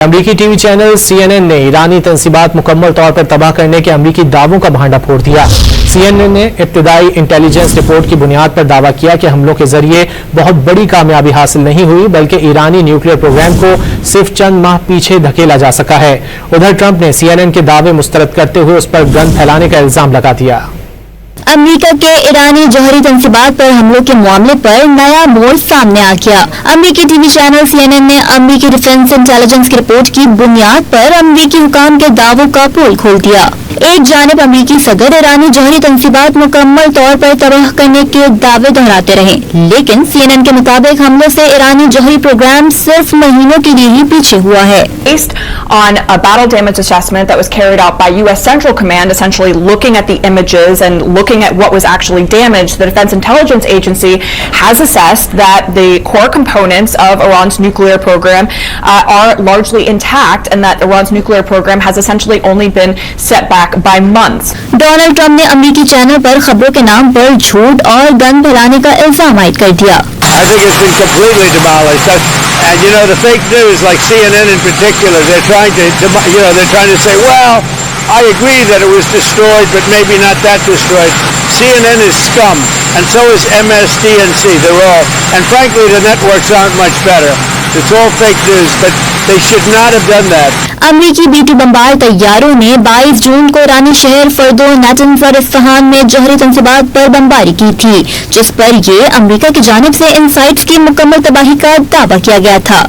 अमरीकी TV channel CNN ने ईरानी तंसीबात मुकम्मल तौर पर तबाह करने के अमरीकी दावों का भांडा फोड़ दिया। CNN ने इब्तिदाई इंटेलिजेंस रिपोर्ट की बुनियाद पर दावा किया कि हमलों के जरिए बहुत बड़ी कामयाबी हासिल नहीं हुई, बल्कि ईरानी न्यूक्लियर प्रोग्राम को सिर्फ चंद माह पीछे धकेला जा सका है। उधर ट्रंप ने CNN के दावे मुस्तरद करते हुए उस पर गन फैलाने का इल्जाम लगा दिया। अमेरिका के ईरानी जौहरी तंसीबात पर हमलों के मामले पर नया मोड़ सामने आ गया। अमेरिकी टीवी चैनल CNN ने अमेरिकी डिफेंस इंटेलिजेंस की रिपोर्ट की बुनियाद पर अमेरिकी हुकाम के दावों का पोल खोल दिया। एक जानिब अमेरिकी सदर ईरानी जौहरी तंसीबात मुकम्मल तौर पर तबाह करने के दावे दोहराते रहे, लेकिन CNN के मुताबिक हमलों से ईरानी जौहरी प्रोग्राम सिर्फ महीनों के लिए ही पीछे हुआ है। Based on a battle damage assessment that was carried out by U.S. Central Command, essentially looking at the images and looking at what was actually damaged, the Defense Intelligence Agency has assessed that the core components of Iran's nuclear program are largely intact, and that Iran's nuclear program has essentially only been set back by months. Donald Trump ने अमेरिकी channel पर खबरों के नाम पर झूठ और gun फैलाने का इल्जाम आयद कर दिया। I think it's been completely demolished. And you know, the fake news, like CNN in particular, they're trying to say, well, I agree that it was destroyed, but maybe not that destroyed. CNN is scum, and so is MSDNC. They're all, and frankly, the networks aren't much better. It's all fake news, but they should not have done that. अमेरिकी B-2 bomber तैयारों ने 22 जून को ईरानी शहर फर्दो, नाटंज और Isfahan में जौहरी तंसीबात पर बमबारी की थी, जिस पर ये अमेरिका की जानिब से इन साइट्स की मुकम्मल तबाही का दावा किया गया था।